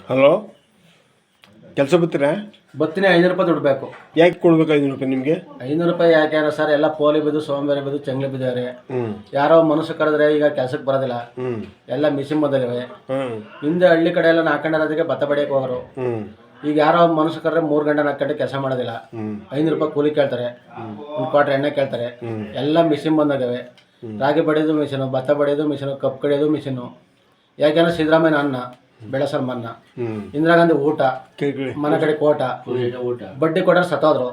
Hello, ಕೆಲಸ ಬರ್ತೀರಾ? ಬತ್ತೀನಿ. 500 ರೂಪಾಯಿ ದುಡ್ಬೇಕು. ಯಾಕೆ ಕೊಡ್ಬೇಕು 500 ರೂಪಾಯಿ ನಿಮಗೆ? 500 ರೂಪಾಯಿ ಯಾಕೆ ಅಂದ್ರೆ ಸರ್, ಎಲ್ಲ ಪೋಲಿ ಬಿದ್ದು ಸೋಂಬೇರಿ ಬಿದ್ದು ಚಂಗ್ಲಿ ಬಿದ್ದಾರೆ. ಯಾರೋ ಮನುಷ್ಯ ಕರೆದ್ರೆ ಈಗ ಕೆಲ್ಸಕ್ಕೆ ಬರೋದಿಲ್ಲ, ಎಲ್ಲ ಮಿಷಿನ್ ಬಂದಿವೆ. ಹಿಂದೆ ಹಳ್ಳಿ ಕಡೆ ಎಲ್ಲ 4 ಗಂಟೆ ರಾತ್ರಿಗೆ ಭತ್ತ ಬಡಿಯಕ್ಕೆ ಹೋಗೋರು. ಈಗ ಯಾರೋ ಮನುಷ್ಯ ಕರೆದ್ರೆ 3 ಗಂಟೆ 4 ಗಂಟೆ ಕೆಲಸ ಮಾಡೋದಿಲ್ಲ. 500 ರೂಪಾಯಿ ಕೂಲಿ ಕೇಳ್ತಾರೆ, 1 ಕ್ವಾರ್ಟರ್ ಎಣ್ಣೆ ಕೇಳ್ತಾರೆ. ಎಲ್ಲ ಮಿಷಿನ್ ಬಂದಾಗವೆ. ರಾಗಿ ಬಡಿಯೋದು ಮಿಷಿನು, ಭತ್ತ ಬಡಿಯೋದು ಮಿಷಿನು, ಕಬ್ಬು ಕಡಿಯೋದು ಮಿಷಿನು. ಯಾಕೆಂದ್ರೆ ಸಿದ್ದರಾಮಯ್ಯ ಅನ್ನ, ಬೆಳೆಸರ್ ಮನ್ನ, ಇಂದಿರಾ ಗಾಂಧಿ ಊಟ, ಮನೆ ಕಡೆ ಕೋಟ, ಬಡ್ಡಿ ಕೊಟ್ಟರೆ ಸತ್ತೋದ್ರು,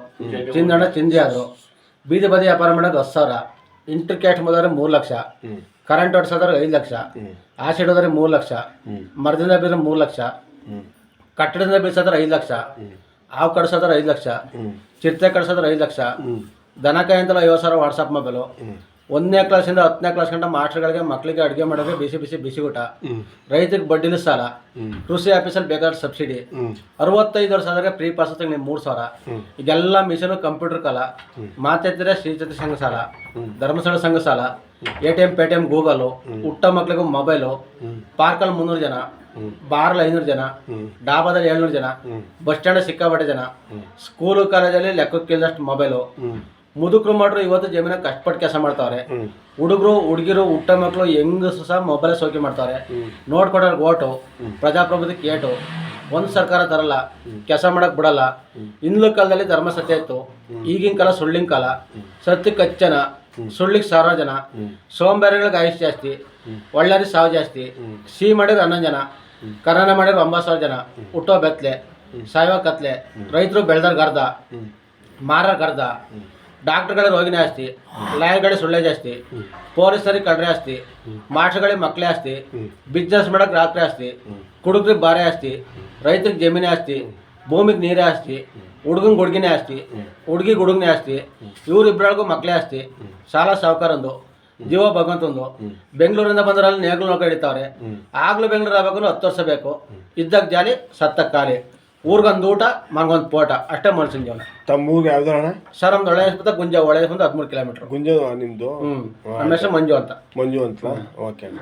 ಚಿಂದಣ್ಣ ಚಿಂದಿ ಆದ್ರು. ಬೀದಿ ಬದಿ ವ್ಯಾಪಾರ ಮಾಡೋದು 10,000, ಇಂಟರ್ ಮುದೋದ್ರೆ 3 ಲಕ್ಷ, ಕರೆಂಟ್ ಹೊಡ್ಸೋದ್ರೆ 5 ಲಕ್ಷ, ಆಸಿಡ್ ಹೋದ್ರೆ 3 ಲಕ್ಷ, ಮರದಿಂದ ಬೀದ್ರೆ 3 ಲಕ್ಷ, ಕಟ್ಟಡದಿಂದ ಬೀಳ್ಸೋದ್ರೆ 5 ಲಕ್ಷ, ಹಾವು ಕಡ್ಸೋದ್ರೆ 5 ಲಕ್ಷ, ಚಿರತೆ ಕಡ್ಸೋದ್ರೆ 5 ಲಕ್ಷ, ದನಕಾಯಿ ಅಂತಲ್ಲ 50,000 ವಾಟ್ಸಪ್ ಮೊಬೈಲು. 1ನೇ ಕ್ಲಾಸಿಂದ 10ನೇ ಕ್ಲಾಸ್ ಗಂಟ ಮಾಸ್ಟರ್ಗಳಿಗೆ ಮಕ್ಕಳಿಗೆ ಅಡುಗೆ ಮಾಡೋಕ್ಕೆ ಬಿಸಿ ಊಟ, ರೈತರಿಗೆ ಬಡ್ಡಿನ ಸಾಲ, ಕೃಷಿ ಆಫೀಸಲ್ಲಿ ಬೇಕಾದ ಸಬ್ಸಿಡಿ, 65 ವರ್ಷ ಆದಾಗ ಫ್ರೀ ಪಾಸ್ ಆದಾಗ ನೀವು 3,000. ಈಗೆಲ್ಲ ಮಿಷನು ಕಂಪ್ಯೂಟರ್ ಕಾಲ. ಮಾತಾಡ್ತಿದ್ರೆ ಶ್ರೀಚತಿ ಸಂಘ ಸಾಲ, ಧರ್ಮಸ್ಥಳ ಸಂಘ ಸಾಲ, ATM ಪೇಟಿಎಂ ಗೂಗಲು, ಹುಟ್ಟ ಮಕ್ಳಿಗೂ ಮೊಬೈಲು, ಪಾರ್ಕಲ್ಲಿ 300 ಜನ, ಬಾರಲ್ಲಿ 500 ಜನ, ಡಾಬಾದಲ್ಲಿ 700 ಜನ, ಬಸ್ ಸ್ಟ್ಯಾಂಡ್ ಸಿಕ್ಕಾಪಟ್ಟೆ ಜನ, ಸ್ಕೂಲು ಕಾಲೇಜಲ್ಲಿ ಲೆಕ್ಕಕ್ಕಿಲ್ಲದಷ್ಟು ಮೊಬೈಲು. ಮುದುಕರು ಮಾಡ್ರು ಇವತ್ತು ಜಮೀನ ಕಷ್ಟಪಟ್ಟು ಕೆಲಸ ಮಾಡ್ತಾವ್ರೆ. ಹುಡುಗರು ಹುಡುಗಿರು ಹುಟ್ಟ ಮಕ್ಕಳು ಹೆಂಗಸು ಸಹ ಮೊಬೈಲ್ ಸೋಕಿ ಮಾಡ್ತಾವ್ರೆ. ನೋಡ್ಕೊಡೋರ್ಗೆ ಓಟು, ಪ್ರಜಾಪ್ರಭುತ್ವಕ್ಕೆ ಏಟು. ಒಂದು ಸರ್ಕಾರ ತರಲ್ಲ, ಕೆಲಸ ಮಾಡಕ್ ಬಿಡಲ್ಲ. ಹಿಂದ್ಲ ಕಾಲದಲ್ಲಿ ಧರ್ಮ ಸತ್ಯ ಇತ್ತು, ಈಗಿನ ಕಾಲ ಸುಳ್ಳಿನ ಕಾಲ. ಸತ್ಯಕ್ಕೆ 10 ಜನ, ಸುಳ್ಳಿಗೆ 1000 ಜನ. ಸೋಂಬೇರಿಗಳಿಗೆ ಆಯುಷ್ ಜಾಸ್ತಿ, ಒಳ್ಳೆಯವ್ರಿಗೆ ಸಾವು ಜಾಸ್ತಿ. ಸಿಹಿ ಮಾಡಿದ್ರೆ 11 ಜನ, ಕರೋನಾ ಮಾಡಿದ್ರೆ 9,000 ಜನ. ಹುಟ್ಟೋ ಬೆತ್ತಲೆ, ಸಾಯೋ ಕತ್ಲೆ. ರೈತರು ಬೆಳೆದವ್ರಿಗೆ ಅರ್ಧ, ಮಾರಕ್ಕೆ ಅರ್ಧ. ಡಾಕ್ಟರ್ಗಳೇ ರೋಗಿನೇ ಆಸ್ತಿ, ಲಾಯರ್ಗಳೇ ಸುಳ್ಳೆ ಜಾಸ್ತಿ, ಪೊಲೀಸರಿಗೆ ಕಳ್ರೆ ಆಸ್ತಿ, ಮಾಸ್ಟರ್ಗಳಿಗೆ ಮಕ್ಕಳೇ ಆಸ್ತಿ, ಬಿಸ್ನೆಸ್ ಮಾಡೋಕೆ ರಾತ್ರಿ ಆಸ್ತಿ, ಕುಡುಕ್ರಿಗೆ ಬಾರೆ ಆಸ್ತಿ, ರೈತರಿಗೆ ಜಮೀನೇ ಆಸ್ತಿ, ಭೂಮಿಗೆ ನೀರೇ ಆಸ್ತಿ, ಹುಡುಗಂಗೆ ಹುಡುಗಿನೇ ಆಸ್ತಿ, ಹುಡುಗಿಗೆ ಹುಡುಗನೇ ಆಸ್ತಿ, ಇವರಿಬ್ಬರಿಗೂ ಮಕ್ಕಳೇ ಆಸ್ತಿ. ಸಾಲ ಸಾವುಕಾರಂದು, ಜೀವ ಭಗವಂತಂದು. ಬೆಂಗಳೂರಿಂದ ಬಂದರಲ್ಲಿ ನೇಗ್ಲು ನೋಡ್ಕೊಂಡು ಹಿಡಿತಾವ್ರೆ. ಆಗ್ಲೂ ಬೆಂಗಳೂರು ಆಗ್ಬೇಕು 10 ವರ್ಷ ಬೇಕು. ಇದ್ದಾಗ ಜಾಲಿ, ಸತ್ತ ಖಾಲಿ. ಊರಿಗೊಂದು ಊಟ, ಮನಗೊಂದು ಪೋಟ, ಅಷ್ಟೇ ಮನುಷ್ಯನ ಜೀವನ. ತಮ್ಮ ಊರು ಯಾವ್ದು ಅಣ್ಣ? ಸರ್ ನಮ್ದು ಒಳ್ಳೆ ಗುಂಜ, ಒಳ್ಳೆ 13 ಕಿಲೋಮೀಟರ್. ಗುಂಜ ನಿಮ್ದು? ನಮ್ಮ ಹೆಸರು ಮಂಜು ಅಂತ. ಮಂಜು ಅಂತ, ಓಕೆ ಅಣ್ಣ.